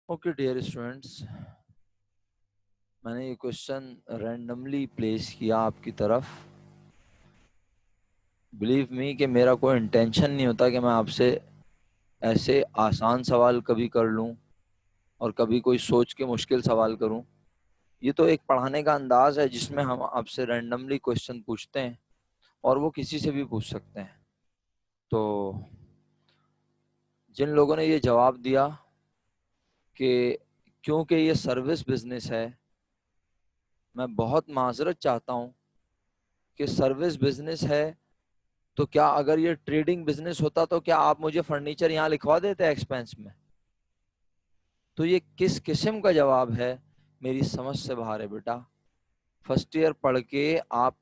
Okay dear students, मैंने ये question randomly place किया आपकी तरफ। बिलीव मी कि मेरा कोई इंटेंशन नहीं होता कि मैं आपसे ऐसे आसान सवाल कभी कर लूं और कभी कोई सोच के मुश्किल सवाल करूं। ये तो एक पढ़ाने का अंदाज है जिसमें हम आपसे रैंडमली क्वेश्चन पूछते हैं और वो किसी से भी पूछ सकते हैं। तो जिन लोगों ने ये जवाब दिया कि क्योंकि ये सर्विस बिजनेस है, मैं बहुत माजरत चाहता हूं कि सर्विस बिजनेस है तो क्या अगर ये ट्रेडिंग बिजनेस होता तो क्या आप मुझे फर्नीचर यहाँ लिखवा देते एक्सपेंस में? तो ये किस किस्म का जवाब है, मेरी समझ से बाहर है बेटा। फर्स्ट ईयर पढ़ के आप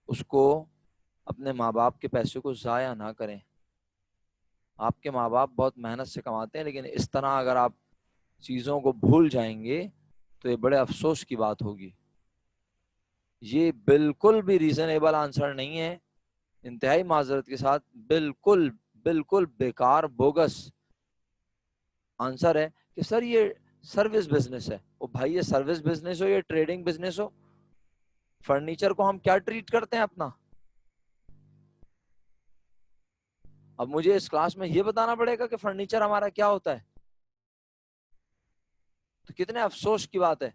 उसको अपने माँ बाप के पैसे को ज़ाया ना करें। आपके माँ बाप बहुत मेहनत से कमाते हैं, लेकिन इस तरह अगर आप चीज़ों को भूल जाएंगे तो ये बड़े अफसोस की बात होगी। ये बिल्कुल भी रीजनेबल आंसर नहीं है, इंतहाई माजरत के साथ बिल्कुल बिल्कुल बेकार बोगस आंसर है कि सर ये सर्विस बिजनेस है। ओ भाई, ये सर्विस बिजनेस हो या ट्रेडिंग बिजनेस हो, फर्नीचर को हम क्या ट्रीट करते हैं अपना? अब मुझे इस क्लास में ये बताना पड़ेगा कि फर्नीचर हमारा क्या होता है? तो कितने अफसोस की बात है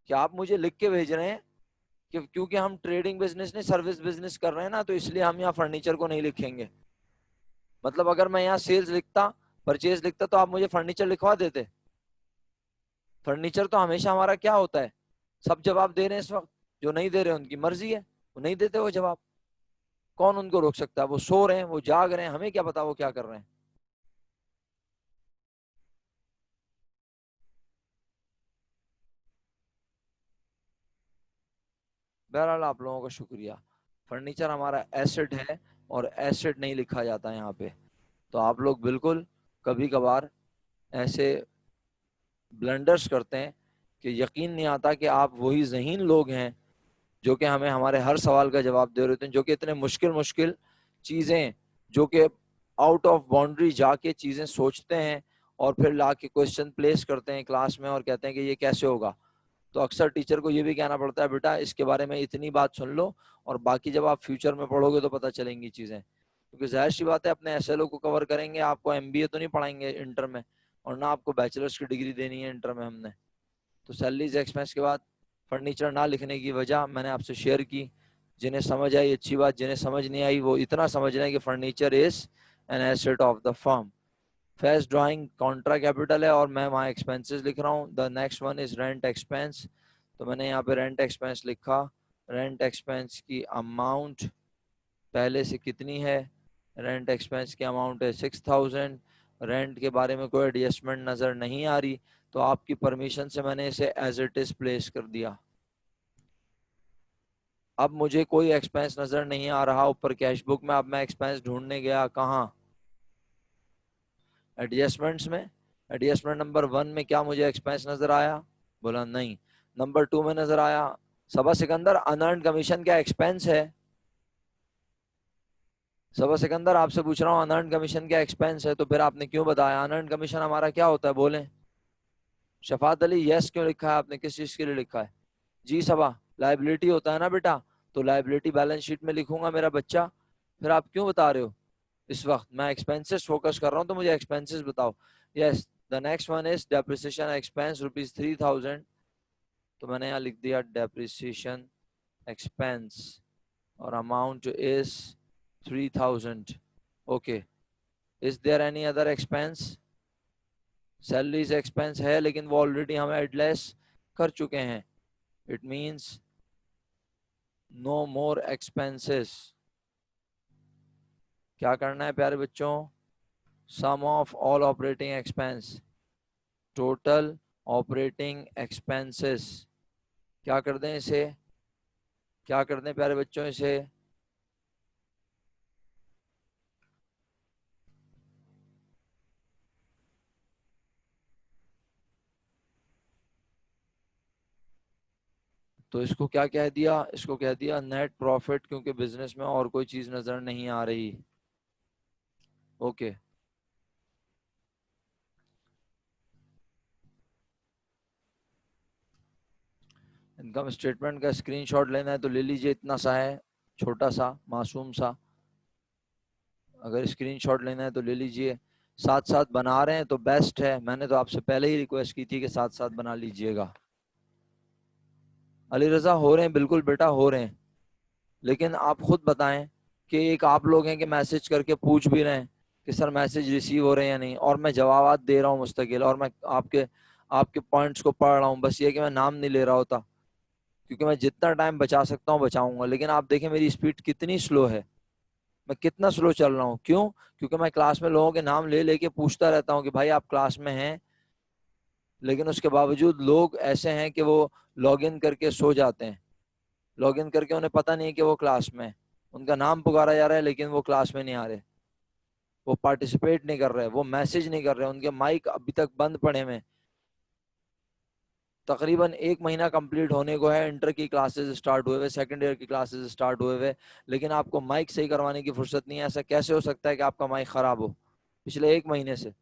कि आप मुझे लिख के भेज रहे हैं कि क्योंकि हम ट्रेडिंग बिजनेस नहीं सर्विस बिजनेस कर रहे हैं ना, तो इसलिए हम यहाँ फर्नीचर को नहीं लिखेंगे। मतलब अगर मैं यहाँ सेल्स लिखता, परचेज लिखता, तो आप मुझे फर्नीचर लिखवा देते? फर्नीचर तो हमेशा हमारा क्या होता है? सब जवाब दे रहे हैं इस वक्त, जो नहीं दे रहे उनकी मर्जी है, वो नहीं देते वो जवाब। कौन उनको रोक सकता है? वो सो रहे हैं, वो जाग रहे हैं, हमें क्या पता वो क्या कर रहे हैं। बहरहाल आप लोगों का शुक्रिया। फर्नीचर हमारा एसेट है और एसेट नहीं लिखा जाता यहाँ पे। तो आप लोग बिल्कुल कभी कभार ऐसे ब्लंडर्स करते हैं कि यकीन नहीं आता कि आप वही ज़हीन लोग हैं जो कि हमें हमारे हर सवाल का जवाब दे रहे होते हैं, जो कि इतने मुश्किल मुश्किल चीज़ें, जो कि आउट ऑफ बाउंड्री जाके चीज़ें सोचते हैं और फिर ला के क्वेश्चन प्लेस करते हैं क्लास में और कहते हैं कि ये कैसे होगा। तो अक्सर टीचर को ये भी कहना पड़ता है, बेटा इसके बारे में इतनी बात सुन लो और बाकी जब आप फ्यूचर में पढ़ोगे तो पता चलेंगी चीज़ें। क्योंकि जाहिर सी बात है, अपने एसएलओ को कवर करेंगे, आपको एमबीए तो नहीं पढ़ाएंगे इंटर में, और ना आपको बैचलर्स की डिग्री देनी है इंटर में हमने। तो सैलरीज एक्सपेंस के बाद फर्नीचर ना लिखने की वजह मैंने आपसे शेयर की। जिन्हें समझ आई अच्छी बात, जिन्हें समझ नहीं आई वो इतना समझ रहे हैं कि furniture is an asset of the firm. First drawing Contra capital है और मैं वहाँ एक्सपेंसेस लिख रहा हूँ। The next one is rent expense, तो मैंने यहाँ पे रेंट एक्सपेंस लिखा। रेंट एक्सपेंस की अमाउंट पहले से कितनी है? रेंट एक्सपेंस की अमाउंट है 6000। रेंट के बारे में कोई एडजस्टमेंट नज़र नहीं आ रही, तो आपकी परमिशन से मैंने इसे एज इट इज प्लेस कर दिया। अब मुझे कोई एक्सपेंस नज़र नहीं आ रहा ऊपर कैश बुक में। अब मैं एक्सपेंस ढूंढने गया कहाँ? एडजस्टमेंट्स में। एडजस्टमेंट नंबर 1 में क्या मुझे एक्सपेंस नज़र आया? बोला नहीं। नंबर 2 में नज़र आया। सबा सिकंदर, अनअर्न्ड कमीशन क्या एक्सपेंस है? सबा सिकंदर, आपसे पूछ रहा हूँ अनअर्न्ड कमीशन क्या एक्सपेंस है? तो फिर आपने क्यों बताया? अनअर्न्ड कमीशन हमारा क्या होता है, बोलें। शफात अली, यस क्यों लिखा है आपने? किस चीज़ के लिए लिखा है? जी सबा, लाइबिलिटी होता है ना बेटा, तो लाइबिलिटी बैलेंस शीट में लिखूंगा मेरा बच्चा। फिर आप क्यों बता रहे हो? इस वक्त मैं एक्सपेंसेस फोकस कर रहा हूँ, तो मुझे एक्सपेंसेस बताओ। Yes, the next one is depreciation expense ₹3000। तो मैंने यहाँ लिख दिया डेप्रिसिएशन एक्सपेंस और amount is 3000। Okay, is there any other expense? Salaries expense है, लेकिन वो ऑलरेडी हम एडलेस कर चुके हैं। It means no more expenses. क्या करना है प्यारे बच्चों? Sum of all operating expense, total operating expenses. क्या कर दें इसे? क्या कर दें प्यारे बच्चों इसे? तो इसको क्या कह दिया? इसको कह दिया नेट प्रॉफिट, क्योंकि बिजनेस में और कोई चीज नजर नहीं आ रही। ओके, इनकम स्टेटमेंट का स्क्रीनशॉट लेना है तो ले लीजिए, इतना सा है, छोटा सा मासूम सा। अगर स्क्रीनशॉट लेना है तो ले लीजिए। साथ साथ बना रहे हैं तो बेस्ट है, मैंने तो आपसे पहले ही रिक्वेस्ट की थी कि साथ साथ बना लीजिएगा। अली रजा हो रहे हैं, बिल्कुल बेटा हो रहे हैं, लेकिन आप खुद बताएं कि एक आप लोग हैं कि मैसेज करके पूछ भी रहे हैं कि सर मैसेज रिसीव हो रहे हैं या नहीं, और मैं जवाब दे रहा हूँ मुस्तकिल, और मैं आपके आपके पॉइंट्स को पढ़ रहा हूँ, बस ये कि मैं नाम नहीं ले रहा होता, क्योंकि मैं जितना टाइम बचा सकता हूँ बचाऊंगा। लेकिन आप देखें मेरी स्पीड कितनी स्लो है, मैं कितना स्लो चल रहा हूँ। क्यों? क्योंकि मैं क्लास में लोगों के नाम ले लेके पूछता रहता हूँ कि भाई आप क्लास में हैं, लेकिन उसके बावजूद लोग ऐसे हैं कि वो लॉग इन करके सो जाते हैं। लॉग इन करके उन्हें पता नहीं कि वो क्लास में है, उनका नाम पुकारा जा रहा है लेकिन वो क्लास में नहीं आ रहे, वो पार्टिसिपेट नहीं कर रहे, वो मैसेज नहीं कर रहे, उनके माइक अभी तक बंद पड़े हुए। तकरीबन 1 महीना कंप्लीट होने को है, इंटर की क्लासेस स्टार्ट हुए हुए, सेकंड ईयर की क्लासेस स्टार्ट हुए हुए, लेकिन आपको माइक सही करवाने की फुर्सत नहीं है। ऐसा कैसे हो सकता है कि आपका माइक खराब हो पिछले 1 महीने से?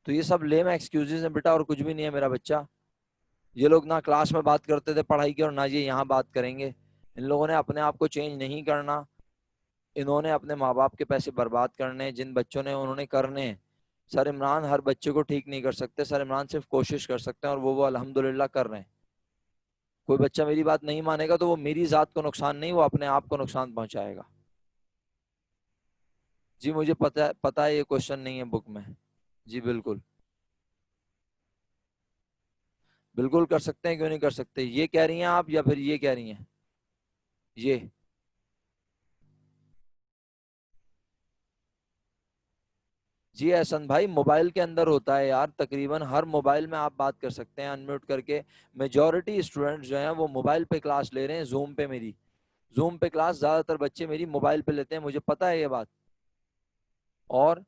तो ये सब लेम एक्सक्यूजेज हैं बेटा, और कुछ भी नहीं है मेरा बच्चा। ये लोग ना क्लास में बात करते थे पढ़ाई की, और ना ये यहाँ बात करेंगे। इन लोगों ने अपने आप को चेंज नहीं करना, इन्होंने अपने माँ बाप के पैसे बर्बाद करने हैं, जिन बच्चों ने उन्होंने करने हैं। सर इमरान हर बच्चे को ठीक नहीं कर सकते, सर इमरान सिर्फ कोशिश कर सकते हैं, और वो अल्हम्दुलिल्लाह कर रहे हैं। कोई बच्चा मेरी बात नहीं मानेगा तो वो मेरी जात को नुकसान नहीं, वो अपने आप को नुकसान पहुंचाएगा। जी मुझे पता है ये क्वेश्चन नहीं है बुक में। जी बिल्कुल, बिल्कुल कर सकते हैं, क्यों नहीं कर सकते? ये कह रही हैं आप या फिर ये कह रही हैं? ये जी एहसन भाई, मोबाइल के अंदर होता है यार, तकरीबन हर मोबाइल में आप बात कर सकते हैं अनम्यूट करके। मेजॉरिटी स्टूडेंट्स जो हैं वो मोबाइल पे क्लास ले रहे हैं, जूम पे। मेरी जूम पे क्लास ज्यादातर बच्चे मेरी मोबाइल पे लेते हैं, मुझे पता है ये बात। और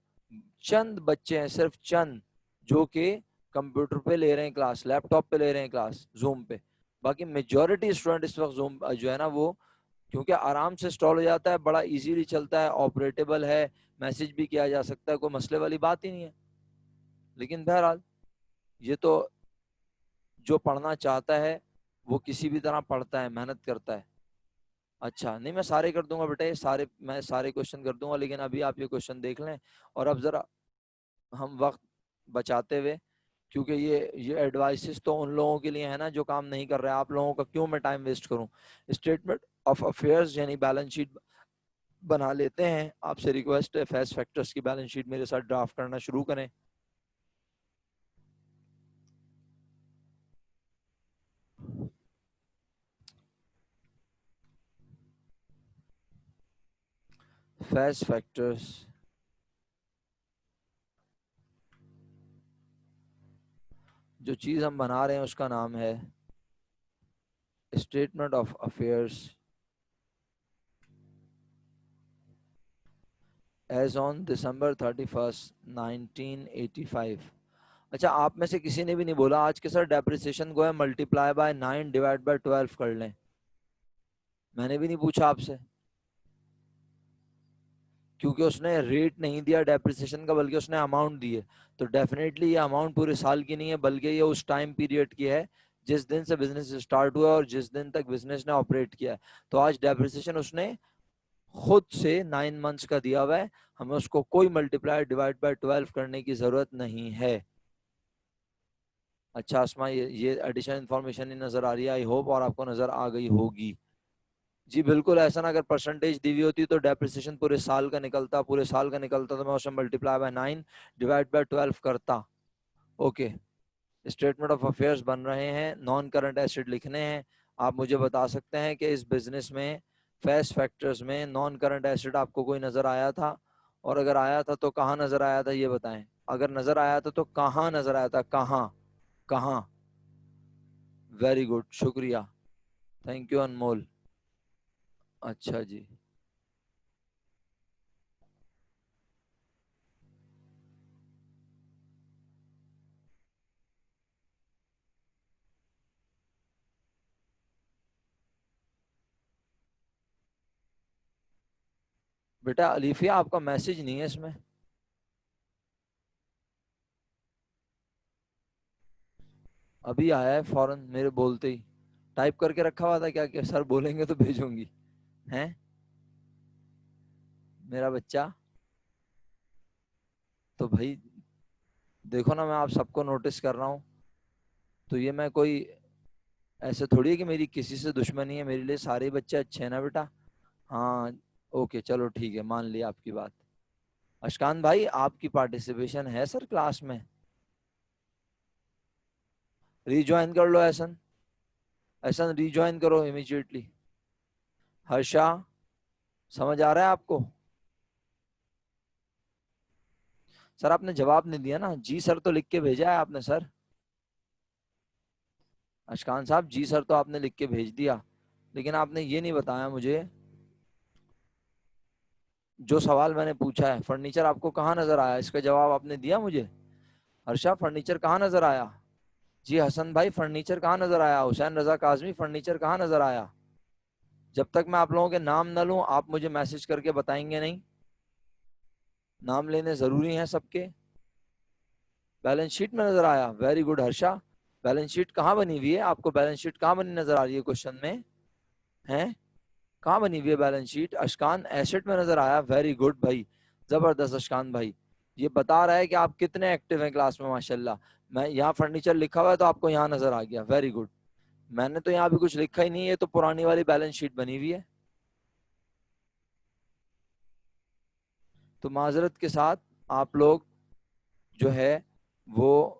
चंद बच्चे हैं, सिर्फ चंद, जो कि कंप्यूटर पे ले रहे हैं क्लास, लैपटॉप पे ले रहे हैं क्लास, जूम पे। बाकी मेजॉरिटी स्टूडेंट इस वक्त जूम जो है ना वो, क्योंकि आराम से इंस्टॉल हो जाता है, बड़ा इजीली चलता है, ऑपरेटेबल है, मैसेज भी किया जा सकता है, कोई मसले वाली बात ही नहीं है। लेकिन बहरहाल ये तो, जो पढ़ना चाहता है वो किसी भी तरह पढ़ता है, मेहनत करता है। अच्छा नहीं, मैं सारे कर दूंगा बेटे, सारे मैं सारे क्वेश्चन कर दूंगा, लेकिन अभी आप ये क्वेश्चन देख लें। और अब जरा हम वक्त बचाते हुए, क्योंकि ये एडवाइसेस तो उन लोगों के लिए है ना जो काम नहीं कर रहे हैं, आप लोगों का क्यों मैं टाइम वेस्ट करूं। स्टेटमेंट ऑफ अफेयर्स यानी बैलेंस शीट बना लेते हैं, आपसे रिक्वेस्ट है फैस फैक्टर्स की बैलेंस शीट मेरे साथ ड्राफ्ट करना शुरू करें। फैस फैक्टर्स, जो चीज हम बना रहे हैं उसका नाम है statement of affairs as on December 31st 1985। अच्छा, आप में से किसी ने भी नहीं बोला आज के सर डेप्रिसिएशन को है मल्टीप्लाई बाय 9 डिवाइड बाय 12 कर लें? मैंने भी नहीं पूछा आपसे, क्योंकि उसने रेट नहीं दिया डेप्रिसिएशन का, बल्कि उसने अमाउंट दी है। तो डेफिनेटली ये अमाउंट पूरे साल की नहीं है, बल्कि ये उस टाइम पीरियड की है जिस दिन से बिजनेस स्टार्ट हुआ और जिस दिन तक बिजनेस ने ऑपरेट किया है। तो आज डेप्रिसिएशन उसने खुद से 9 मंथ्स का दिया हुआ है, हमें उसको कोई मल्टीप्लाई डिवाइड बाय 12 करने की जरूरत नहीं है। अच्छा आसमा, ये एडिशनल इन्फॉर्मेशन ही नजर आ रही है आई होप, और आपको नजर आ गई होगी। जी बिल्कुल, ऐसा ना, अगर परसेंटेज दी हुई होती तो डेप्रिसिएशन पूरे साल का निकलता, पूरे साल का निकलता तो मैं उसे मल्टीप्लाई बाय 9 डिवाइड बाय 12 करता। ओके, स्टेटमेंट ऑफ अफेयर्स बन रहे हैं, नॉन करंट एसेट लिखने हैं। आप मुझे बता सकते हैं कि इस बिजनेस में फैस फैक्टर्स में नॉन करंट एसेट आपको कोई नजर आया था? और अगर आया था तो कहाँ नजर आया था, ये बताएं। अगर नजर आया था तो कहाँ नजर आया था, कहाँ? कहाँ? वेरी गुड, शुक्रिया, थैंक यू अनमोल। अच्छा जी, बेटा अलीफिया आपका मैसेज नहीं है इसमें। अभी आया है फौरन मेरे बोलते ही। टाइप करके रखा हुआ था क्या कि सर बोलेंगे तो भेजूंगी? हैं मेरा बच्चा? तो भाई देखो ना, मैं आप सबको नोटिस कर रहा हूँ। तो ये मैं कोई ऐसे थोड़ी है कि मेरी किसी से दुश्मनी है, मेरे लिए सारे बच्चे अच्छे हैं ना बेटा। हाँ, ओके चलो ठीक है, मान लिया आपकी बात। अशकान भाई आपकी पार्टिसिपेशन है सर क्लास में, रीज्वाइन कर लो एहसन। एहसन रीज्वाइन करो इमीडिएटली। हर्षा, समझ आ रहा है आपको? सर आपने जवाब नहीं दिया ना, जी सर तो लिख के भेजा है आपने सर। अशकान साहब जी सर तो आपने लिख के भेज दिया, लेकिन आपने ये नहीं बताया मुझे जो सवाल मैंने पूछा है, फर्नीचर आपको कहाँ नजर आया, इसका जवाब आपने दिया मुझे। हर्षा फर्नीचर कहाँ नजर आया? जी हसन भाई फर्नीचर कहाँ नजर आया? हुसैन रजा काजमी फर्नीचर कहाँ नजर आया? जब तक मैं आप लोगों के नाम न लूं आप मुझे मैसेज करके बताएंगे नहीं। नाम लेने जरूरी हैं सबके। बैलेंस शीट में नजर आया, very good Harsha. Balance sheet कहाँ बनी हुई है? आपको बैलेंस शीट कहाँ बनी नजर आ रही है क्वेश्चन में? है कहाँ बनी हुई है बैलेंस शीट? अशकान एसेट में नजर आया, वेरी गुड भाई, जबरदस्त अशकान भाई। ये बता रहा है कि आप कितने एक्टिव हैं क्लास में, माशाल्लाह। मैं यहाँ फर्नीचर लिखा हुआ है तो आपको यहाँ नजर आ गया, वेरी गुड। मैंने तो यहाँ भी कुछ लिखा ही नहीं है, तो पुरानी वाली बैलेंस शीट बनी हुई है। तो माजरत के साथ आप लोग जो है वो,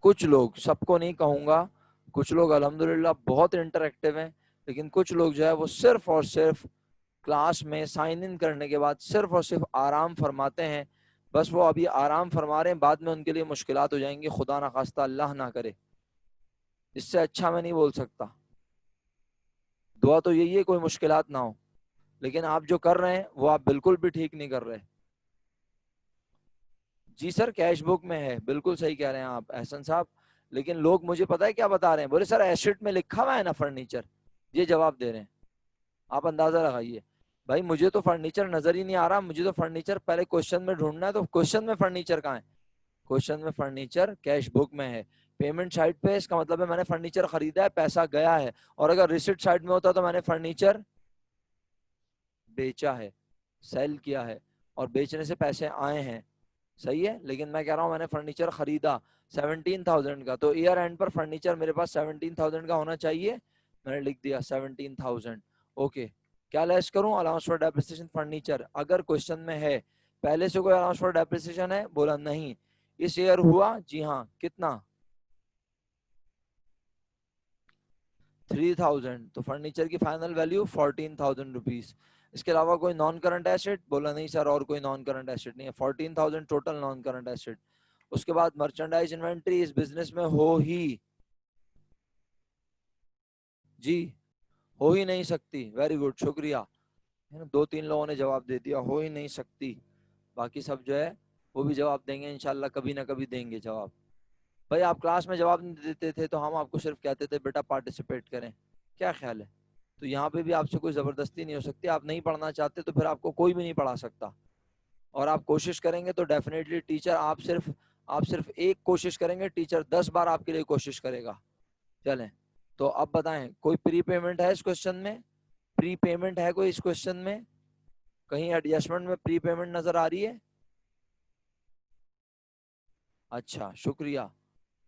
कुछ लोग, सबको नहीं कहूंगा, कुछ लोग अल्हम्दुलिल्लाह बहुत इंटरेक्टिव हैं, लेकिन कुछ लोग जो है वो सिर्फ और सिर्फ क्लास में साइन इन करने के बाद सिर्फ और सिर्फ आराम फरमाते हैं। बस वो अभी आराम फरमा रहे हैं, बाद में उनके लिए मुश्किलात हो जाएंगी, खुदा ना खास्ता अल्लाह ना करे। इससे अच्छा मैं नहीं बोल सकता। दुआ तो यही है कोई मुश्किलात ना हो, लेकिन आप जो कर रहे हैं वो आप बिल्कुल भी ठीक नहीं कर रहे। जी सर कैश बुक में है, बिल्कुल सही कह रहे हैं आप एहसन साहब। लेकिन लोग मुझे पता है क्या बता रहे हैं, बोले सर एसेट में लिखा हुआ है ना फर्नीचर, ये जवाब दे रहे हैं। आप अंदाजा लगाइए। भाई मुझे तो फर्नीचर नजर ही नहीं आ रहा, मुझे तो फर्नीचर पहले क्वेश्चन में ढूंढना है, तो क्वेश्चन में फर्नीचर कहाँ है? क्वेश्चन में फर्नीचर कैश बुक में है, पेमेंट साइड पे, इसका मतलब है मैंने फर्नीचर खरीदा है, पैसा गया है। और अगर रिसिट साइड में होता तो मैंने फर्नीचर बेचा है, सेल किया है, और बेचने से पैसे आए हैं। सही है, लेकिन मैं कह रहा हूँ मैंने फर्नीचर खरीदा 17,000 का, तो ईयर एंड पर फर्नीचर मेरे पास 17,000 का होना चाहिए। मैंने लिख दिया 17,000। ओके, क्या लेस करूं? अलाउंस फॉर डेप्रिसिएशन फर्नीचर, अगर क्वेश्चन में है पहले से कोई अलाउंस फॉर डेप्रिसिएशन है, बोला नहीं। इस ईयर हुआ, जी हाँ, कितना? 3,000, तो फर्नीचर की फाइनल वैल्यू 14,000 रुपीज। इसके अलावा कोई नॉन करंट एसेट? बोला नहीं सर, और कोई नॉन करंट एसेट नहीं है, 14,000 टोटल नॉन करंट एसेट। उसके बाद मर्चेंडाइज इन्वेंट्री इस बिजनेस में हो ही, जी हो ही नहीं सकती, वेरी गुड शुक्रिया। है ना, दो तीन लोगों ने जवाब दे दिया, हो ही नहीं सकती। बाकी सब जो है वो भी जवाब देंगे इंशाल्लाह, कभी ना कभी देंगे जवाब। भाई आप क्लास में जवाब नहीं देते थे तो हम आपको सिर्फ कहते थे बेटा पार्टिसिपेट करें, क्या ख्याल है? तो यहाँ पे भी आपसे कोई जबरदस्ती नहीं हो सकती, आप नहीं पढ़ना चाहते तो फिर आपको कोई भी नहीं पढ़ा सकता। और आप कोशिश करेंगे तो डेफिनेटली टीचर, आप सिर्फ एक कोशिश करेंगे, टीचर 10 बार आपके लिए कोशिश करेगा। चलें, तो अब बताएं कोई प्री पेमेंट है इस क्वेश्चन में? प्री पेमेंट है कोई इस क्वेश्चन में? कहीं एडजस्टमेंट में प्री पेमेंट नजर आ रही है? अच्छा शुक्रिया,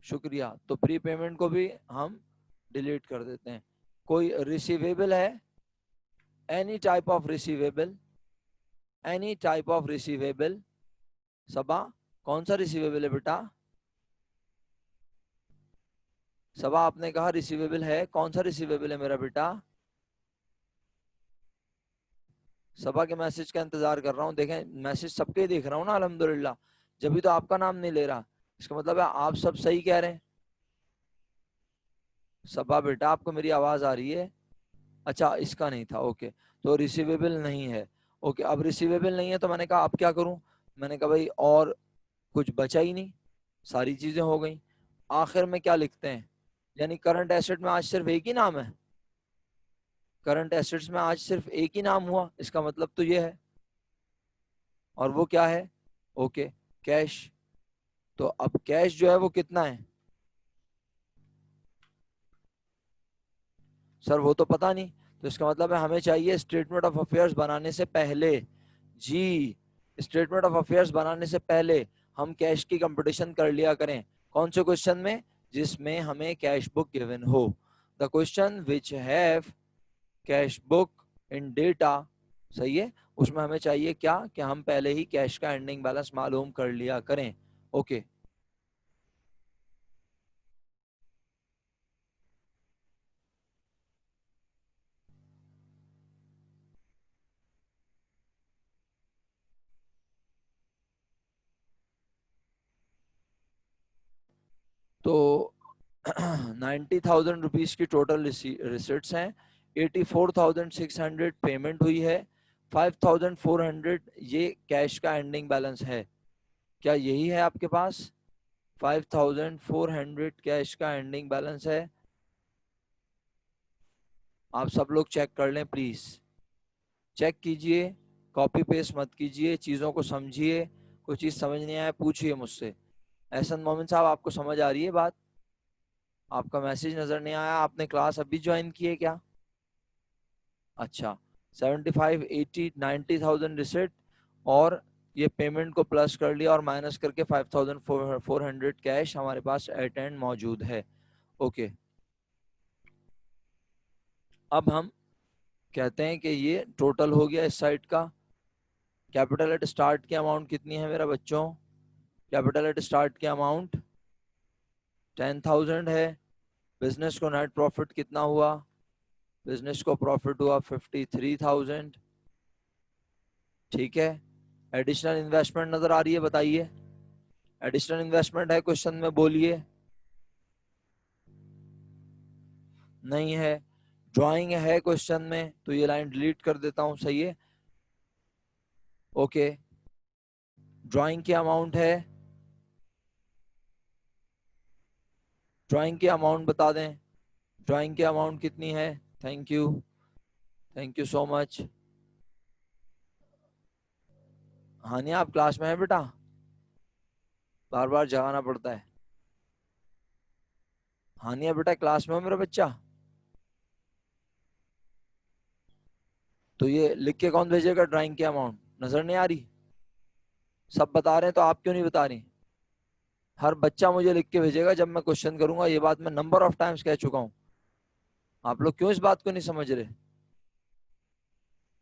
शुक्रिया। तो प्री पेमेंट को भी हम डिलीट कर देते हैं। कोई रिसीवेबल है? Any type of receivable, any type of receivable. Saba, कौन सा रिसीवेबल है बेटा? सबा आपने कहा रिसीवेबल है, कौन सा रिसीवेबल है मेरा बेटा? सबा के मैसेज का इंतजार कर रहा हूँ, देखें मैसेज सबके देख रहा हूँ ना अल्हम्दुलिल्लाह, जब भी तो आपका नाम नहीं ले रहा, इसका मतलब है आप सब सही कह रहे हैं। सबा बेटा आपको मेरी आवाज आ रही है? अच्छा इसका नहीं था, ओके। तो रिसीवेबल नहीं है, ओके। अब रिसीवेबल नहीं है तो मैंने कहा अब क्या करूं? मैंने कहा भाई और कुछ बचा ही नहीं, सारी चीजें हो गई। आखिर में क्या लिखते हैं? यानी करंट एसेट में आज सिर्फ एक ही नाम है, करंट एसेट्स में आज सिर्फ एक ही नाम हुआ, इसका मतलब तो ये है। और वो क्या है? Okay, cash. तो अब कैश जो है वो कितना है? सर वो तो पता नहीं, तो इसका मतलब है हमें चाहिए स्टेटमेंट ऑफ अफेयर्स बनाने से पहले। जी, स्टेटमेंट ऑफ अफेयर्स बनाने से पहले हम कैश की कंपटीशन कर लिया करें। कौन से क्वेश्चन में? जिसमें हमें कैश बुक गिवन हो। The question which have cash book in data, सही है, उसमें हमें चाहिए क्या कि हम पहले ही कैश का एंडिंग बैलेंस मालूम कर लिया करें। ओके। तो 90,000 रुपीज की टोटल रिसिट्स हैं। 84,600 पेमेंट हुई है। 5,400 ये कैश का एंडिंग बैलेंस है। क्या यही है आपके पास? 5,400 कैश का एंडिंग बैलेंस है। आप सब लोग चेक कर लें प्लीज, चेक कीजिए, कॉपी पेस्ट मत कीजिए, चीजों को समझिए। कोई चीज समझ नहीं आया पूछिए मुझसे। एहसन मोमिन साहब, आपको समझ आ रही है बात? आपका मैसेज नजर नहीं आया, आपने क्लास अभी ज्वाइन की है क्या? अच्छा, 75, 80, 90,000 रिसिट, और ये पेमेंट को प्लस कर लिया और माइनस करके 5,400 कैश हमारे पास एट एंड मौजूद है। ओके, अब हम कहते हैं कि ये टोटल हो गया इस साइड का। कैपिटल एट स्टार्ट की अमाउंट कितनी है मेरा बच्चों? कैपिटल एट स्टार्ट की अमाउंट 10,000 है। बिजनेस को नेट प्रॉफिट कितना हुआ? बिजनेस को प्रॉफिट हुआ 53,000। ठीक है, एडिशनल इन्वेस्टमेंट नजर आ रही है? बताइए, एडिशनल इन्वेस्टमेंट है क्वेश्चन में? बोलिए। नहीं है। ड्राइंग है क्वेश्चन में, तो ये लाइन डिलीट कर देता हूं, सही है। ओके, ड्राइंग की अमाउंट है, ड्राइंग की अमाउंट बता दें। ड्राइंग की अमाउंट कितनी है? Thank you, thank you so much. Haniya, आप क्लास में है बेटा? बार बार जगाना पड़ता है। हानिया बेटा, क्लास में हो मेरा बच्चा? तो ये लिख के कौन भेजेगा ड्राइंग की अमाउंट? नजर नहीं आ रही? सब बता रहे हैं तो आप क्यों नहीं बता रही? हर बच्चा मुझे लिख के भेजेगा जब मैं क्वेश्चन करूंगा। ये बात मैं नंबर ऑफ टाइम्स कह चुका हूं। आप लोग क्यों इस बात को नहीं समझ रहे?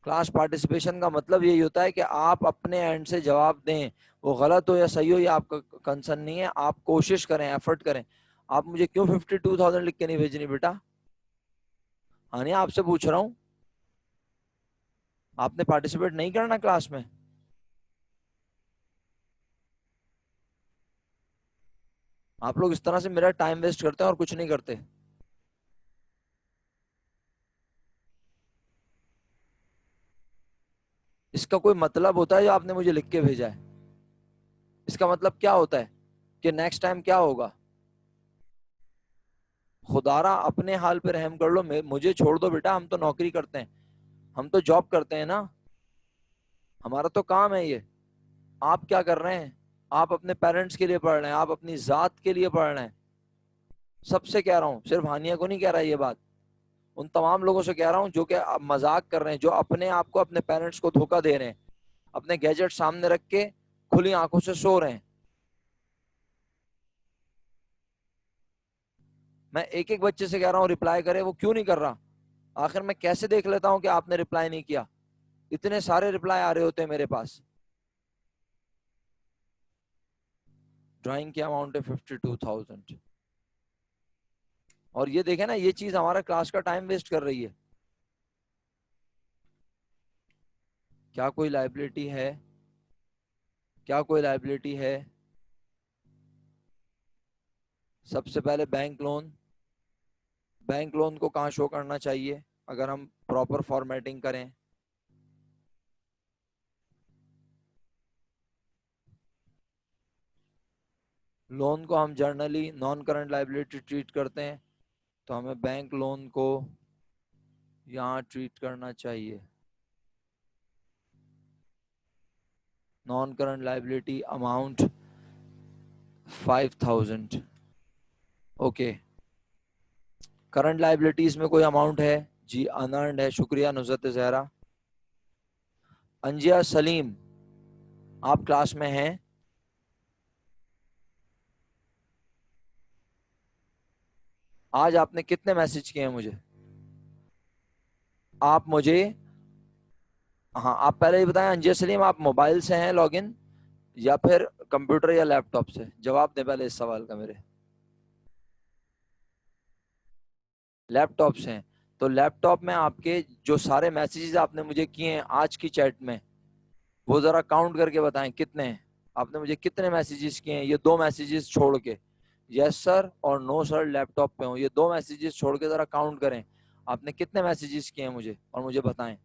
क्लास पार्टिसिपेशन का मतलब यही होता है कि आप अपने एंड से जवाब दें। वो गलत हो या सही हो, ये आपका कंसर्न नहीं है। आप कोशिश करें, एफर्ट करें। आप मुझे क्यों 52,000 लिख के नहीं भेजनी बेटा? हाँ, नहीं आपसे पूछ रहा हूँ। आपने पार्टिसिपेट नहीं करना क्लास में? आप लोग इस तरह से मेरा टाइम वेस्ट करते हैं और कुछ नहीं करते। इसका कोई मतलब होता है जो आपने मुझे लिख के भेजा है? इसका मतलब क्या होता है कि नेक्स्ट टाइम क्या होगा? खुदारा अपने हाल पे रहम कर लो, मुझे छोड़ दो बेटा। हम तो नौकरी करते हैं, हम तो जॉब करते हैं ना, हमारा तो काम है ये। आप क्या कर रहे हैं? आप अपने पेरेंट्स के लिए पढ़ रहे हैं, आप अपनी जात के लिए पढ़ रहे हैं। सबसे कह रहा हूँ, सिर्फ हानिया को नहीं कह रहा ये बात। उन तमाम लोगों से कह रहा हूँ जो कि मजाक कर रहे हैं, जो अपने आप को, अपने पेरेंट्स को धोखा दे रहे हैं, अपने गैजेट सामने रख के खुली आंखों से सो रहे हैं। मैं एक एक बच्चे से कह रहा हूँ रिप्लाई करे, वो क्यों नहीं कर रहा? आखिर मैं कैसे देख लेता हूँ कि आपने रिप्लाई नहीं किया? इतने सारे रिप्लाई आ रहे होते हैं मेरे पास। ड्राइंग की अमाउंट है 52,000। और ये देखे ना, ये चीज हमारा क्लास का टाइम वेस्ट कर रही है। क्या कोई लाइबिलिटी है? क्या कोई लाइबिलिटी है? सबसे पहले बैंक लोन। बैंक लोन को कहाँ शो करना चाहिए अगर हम प्रॉपर फॉर्मेटिंग करें? लोन को हम generally non current liability treat करते हैं, तो हमें बैंक लोन को यहाँ ट्रीट करना चाहिए। Non current liability amount 5,000। Okay, current liabilities में कोई अमाउंट है? जी अनअर्न्ड है, शुक्रिया नुसरत जहरा। अंजिया सलीम, आप क्लास में हैं? आज आपने कितने मैसेज किए हैं मुझे? आप मुझे, हाँ आप पहले ही बताएं अंजिया सलीम, आप मोबाइल से हैं लॉगिन या फिर कंप्यूटर या लैपटॉप से? जवाब दें पहले इस सवाल का मेरे। लैपटॉप से हैं, तो लैपटॉप में आपके जो सारे मैसेजेस आपने मुझे किए हैं आज की चैट में, वो जरा काउंट करके बताएं कितने हैं। आपने मुझे कितने मैसेजेस किए हैं ये दो मैसेजेस छोड़ के? यस सर और नो सर लैपटॉप पे हूँ, ये दो मैसेजेस छोड़ के जरा काउंट करें आपने कितने मैसेजेस किए हैं मुझे, और मुझे बताएं।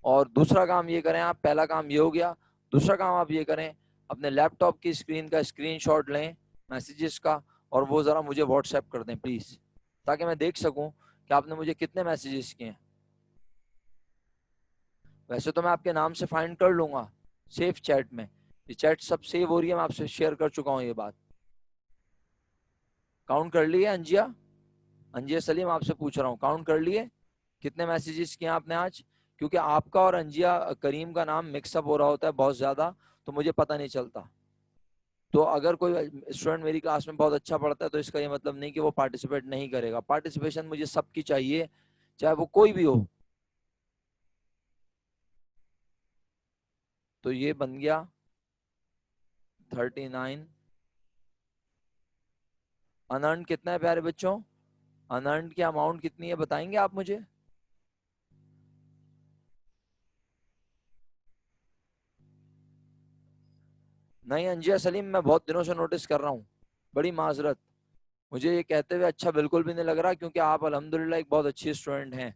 और दूसरा काम ये करें आप, पहला काम ये हो गया, दूसरा काम आप ये करें, अपने लैपटॉप की स्क्रीन का स्क्रीनशॉट लें मैसेजेस का, और वो जरा मुझे व्हाट्सएप कर दें प्लीज, ताकि मैं देख सकूं कि आपने मुझे कितने मैसेजेस किए हैं। वैसे तो मैं आपके नाम से फाइंड कर लूंगा सेफ चैट में, ये चैट सब सेव हो रही है, मैं आपसे शेयर कर चुका हूँ ये बात। काउंट कर लिए अंजिया? अंजिया सलीम आपसे पूछ रहा हूँ, काउंट कर लिए कितने मैसेजेस किए आपने आज? क्योंकि आपका और अंजिया करीम का नाम मिक्सअप हो रहा होता है बहुत ज्यादा, तो मुझे पता नहीं चलता। तो अगर कोई स्टूडेंट मेरी क्लास में बहुत अच्छा पढ़ता है तो इसका ये मतलब नहीं कि वो पार्टिसिपेट नहीं करेगा। पार्टिसिपेशन मुझे सबकी चाहिए, चाहे वो कोई भी हो। तो ये बन गया 39। अनअर्न्ड कितना है प्यारे बच्चों? अनअर्न्ड की अमाउंट कितनी है बताएंगे आप मुझे? नहीं अंजिया सलीम, मैं बहुत दिनों से नोटिस कर रहा हूँ, बड़ी माजरत, मुझे ये कहते हुए अच्छा बिल्कुल भी नहीं लग रहा, क्योंकि आप अल्हम्दुलिल्लाह एक बहुत अच्छी स्टूडेंट हैं,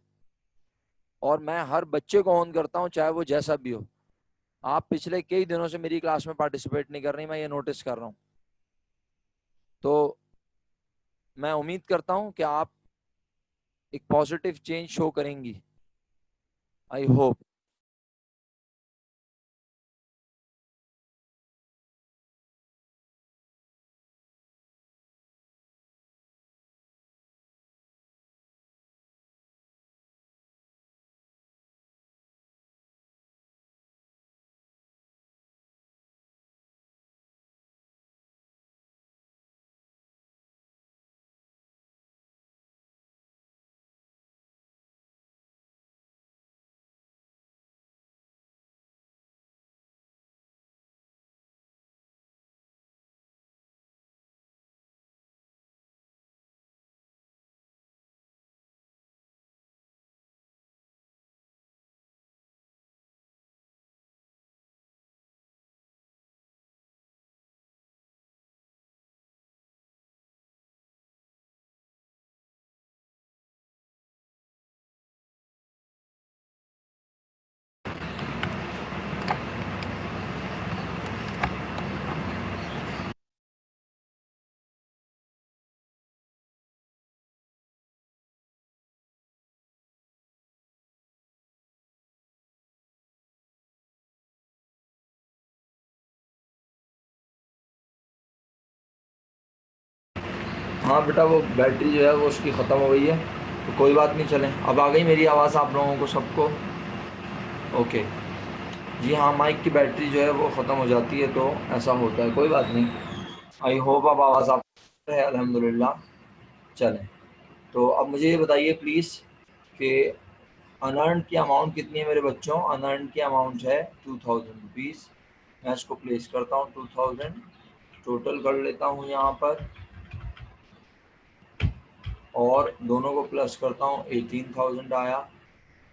और मैं हर बच्चे को ऑन करता हूँ चाहे वो जैसा भी हो। आप पिछले कई दिनों से मेरी क्लास में पार्टिसिपेट नहीं कर रही, मैं ये नोटिस कर रहा हूँ। तो मैं उम्मीद करता हूँ कि आप एक पॉजिटिव चेंज शो करेंगी, आई होप। हाँ बेटा, वो बैटरी जो है वो उसकी ख़त्म हो गई है, तो कोई बात नहीं, चलें। अब आ गई मेरी आवाज़ आप लोगों को सबको? ओके। जी हाँ, माइक की बैटरी जो है वो ख़त्म हो जाती है, तो ऐसा होता है, कोई बात नहीं। आई होप अब आवाज़ आप है, अल्हम्दुलिल्लाह। चलें, तो अब मुझे ये बताइए प्लीज़ कि अनअर्न्ड की अमाउंट कितनी है मेरे बच्चों? अनअर्न्ड की अमाउंट है 2000 रुपीज़। मैं इसको प्लेस करता हूँ 2000, टोटल कर लेता हूँ यहाँ पर, और दोनों को प्लस करता हूँ, 18,000 आया।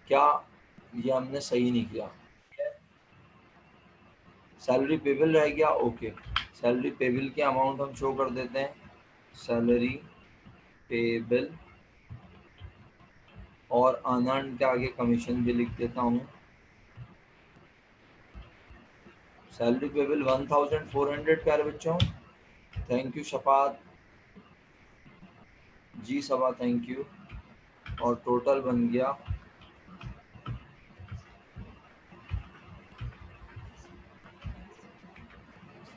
क्या ये हमने सही नहीं किया? सैलरी पेबल रह गया, ओके। सैलरी पेबल की अमाउंट हम शो कर देते हैं, सैलरी पेबल, और अनअर्न्ड के आगे कमीशन भी लिख देता हूँ। सैलरी पेबल 1400 प्यारे बच्चों। Thank you Shafat ji, Saba thank you. और टोटल बन गया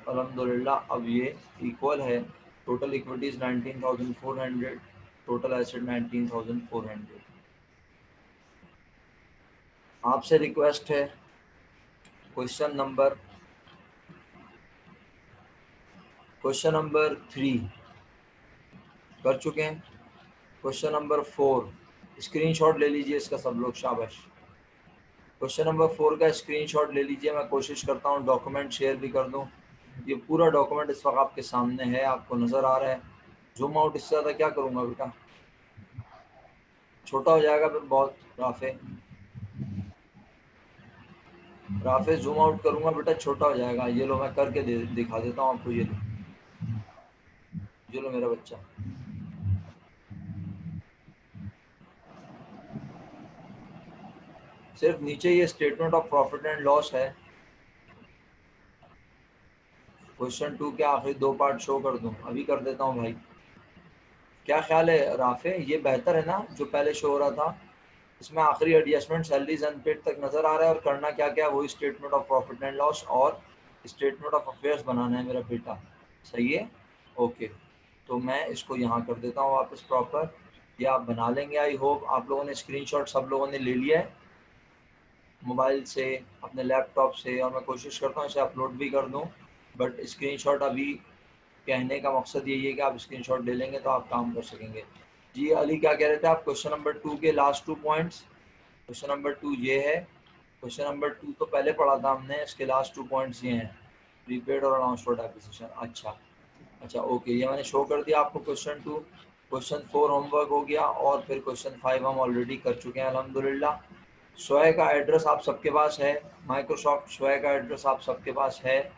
अल्हम्दुलिल्लाह। अब ये इक्वल है, टोटल इक्विटीज 19,400 टोटल एसेट 19,400। आपसे रिक्वेस्ट है क्वेश्चन नंबर 3 कर चुके हैं। क्वेश्चन नंबर 4 स्क्रीनशॉट ले लीजिए इसका सब लोग, शाबाश। क्वेश्चन नंबर 4 का स्क्रीनशॉट ले लीजिए। मैं कोशिश करता हूँ डॉक्यूमेंट शेयर भी कर दूँ। ये पूरा डॉक्यूमेंट इस वक्त आपके सामने है, आपको नज़र आ रहा है। जूम आउट इससे ज़्यादा क्या करूँगा बेटा, छोटा हो जाएगा फिर बहुत। राफे जूम आउट करूँगा बेटा, छोटा हो जाएगा। ये लो मैं करके दिखा देता हूँ आपको। ये लो मेरा बच्चा। सिर्फ नीचे ये statement of profit and loss है। क्वेश्चन 2 के आखिरी 2 पार्ट शो कर दूं? अभी कर देता हूं भाई। क्या ख्याल है राफे, ये बेहतर है ना जो पहले शो हो रहा था? इसमें आखिरी एडजस्टमेंट सैलरीज अनपेड तक नजर आ रहा है, और करना क्या क्या वही statement of profit and loss और स्टेटमेंट ऑफ अफेयर्स बनाना है मेरा बेटा। सही है, ओके। तो मैं इसको यहाँ कर देता हूँ वापस प्रॉपर। ये आप बना लेंगे। आई होप आप लोगों ने स्क्रीनशॉट सब लोगों ने ले लिया है मोबाइल से, अपने लैपटॉप से, और मैं कोशिश करता हूँ इसे अपलोड भी कर दूँ। बट स्क्रीनशॉट अभी कहने का मकसद यही है कि आप स्क्रीनशॉट ले लेंगे तो आप काम कर सकेंगे। जी अली क्या कह रहे थे आप? क्वेश्चन नंबर 2 के लास्ट 2 पॉइंट्स। क्वेश्चन नंबर 2 ये है। क्वेश्चन नंबर 2 तो पहले पढ़ा था हमने, इसके लास्ट 2 पॉइंट्स ये हैं, प्रीपेड और अनाउंस फॉर डेप्रिसिएशन। अच्छा ओके, ये मैंने शो कर दिया आपको क्वेश्चन 2। क्वेश्चन 4 होमवर्क हो गया, और फिर क्वेश्चन 5 हम ऑलरेडी कर चुके हैं अल्हम्दुलिल्लाह। स्वय का एड्रेस आप सबके पास है, माइक्रोसॉफ्ट स्वय का एड्रेस आप सबके पास है।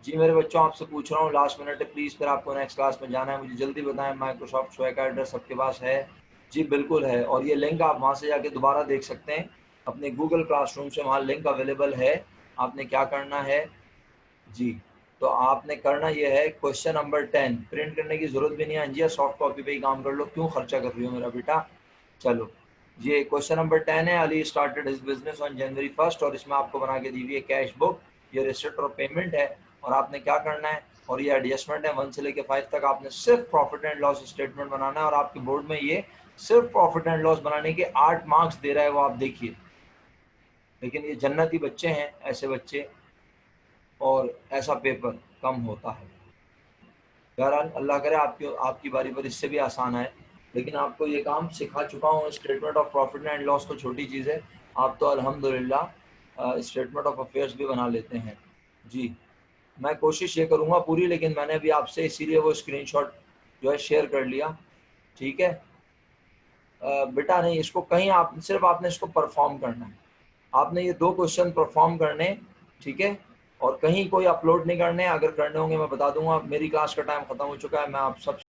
जी मेरे बच्चों आपसे पूछ रहा हूँ, लास्ट मिनट है प्लीज़, फिर आपको नेक्स्ट क्लास में जाना है, मुझे जल्दी बताएं माइक्रोसॉफ्ट स्वय का एड्रेस सबके पास है? जी बिल्कुल है, और ये लिंक आप वहाँ से जाके दोबारा देख सकते हैं अपने गूगल क्लासरूम से, वहाँ लिंक अवेलेबल है। आपने क्या करना है जी, तो आपने करना ये है क्वेश्चन नंबर 10 प्रिंट करने की जरूरत भी नहीं है अंजिया, सॉफ्ट कॉपी पे ही काम कर लो, क्यों खर्चा कर रही हो मेरा बेटा। चलो ये क्वेश्चन नंबर 10 है। Ali started his business on January 1, और इसमें आपको बना के दी हुई है कैश बुक, ये रिसिप्ट और पेमेंट है, और आपने क्या करना है, और ये एडजस्टमेंट है 1 से लेके 5 तक, आपने सिर्फ प्रॉफिट एंड लॉस स्टेटमेंट बनाना है, और आपके बोर्ड में ये सिर्फ प्रॉफिट एंड लॉस बनाने के 8 मार्क्स दे रहा है, वो आप देखिए। लेकिन ये जन्नती बच्चे हैं ऐसे बच्चे, और ऐसा पेपर कम होता है। बहरहाल अल्लाह करे आपकी बारी पर इससे भी आसान है, लेकिन आपको ये काम सिखा चुका हूँ। Statement of profit and loss तो छोटी चीज़ है, आप तो अल्हम्दुलिल्लाह स्टेटमेंट ऑफ अफेयर्स भी बना लेते हैं। जी मैं कोशिश ये करूँगा पूरी, लेकिन मैंने अभी आपसे इसीलिए वो स्क्रीनशॉट जो है शेयर कर लिया। ठीक है बेटा, नहीं इसको कहीं आप सिर्फ आपने इसको परफॉर्म करना है, आपने ये 2 क्वेश्चन परफॉर्म करने, ठीक है, और कहीं कोई अपलोड नहीं करने। अगर करने होंगे मैं बता दूंगा। मेरी क्लास का टाइम खत्म हो चुका है, मैं आप सब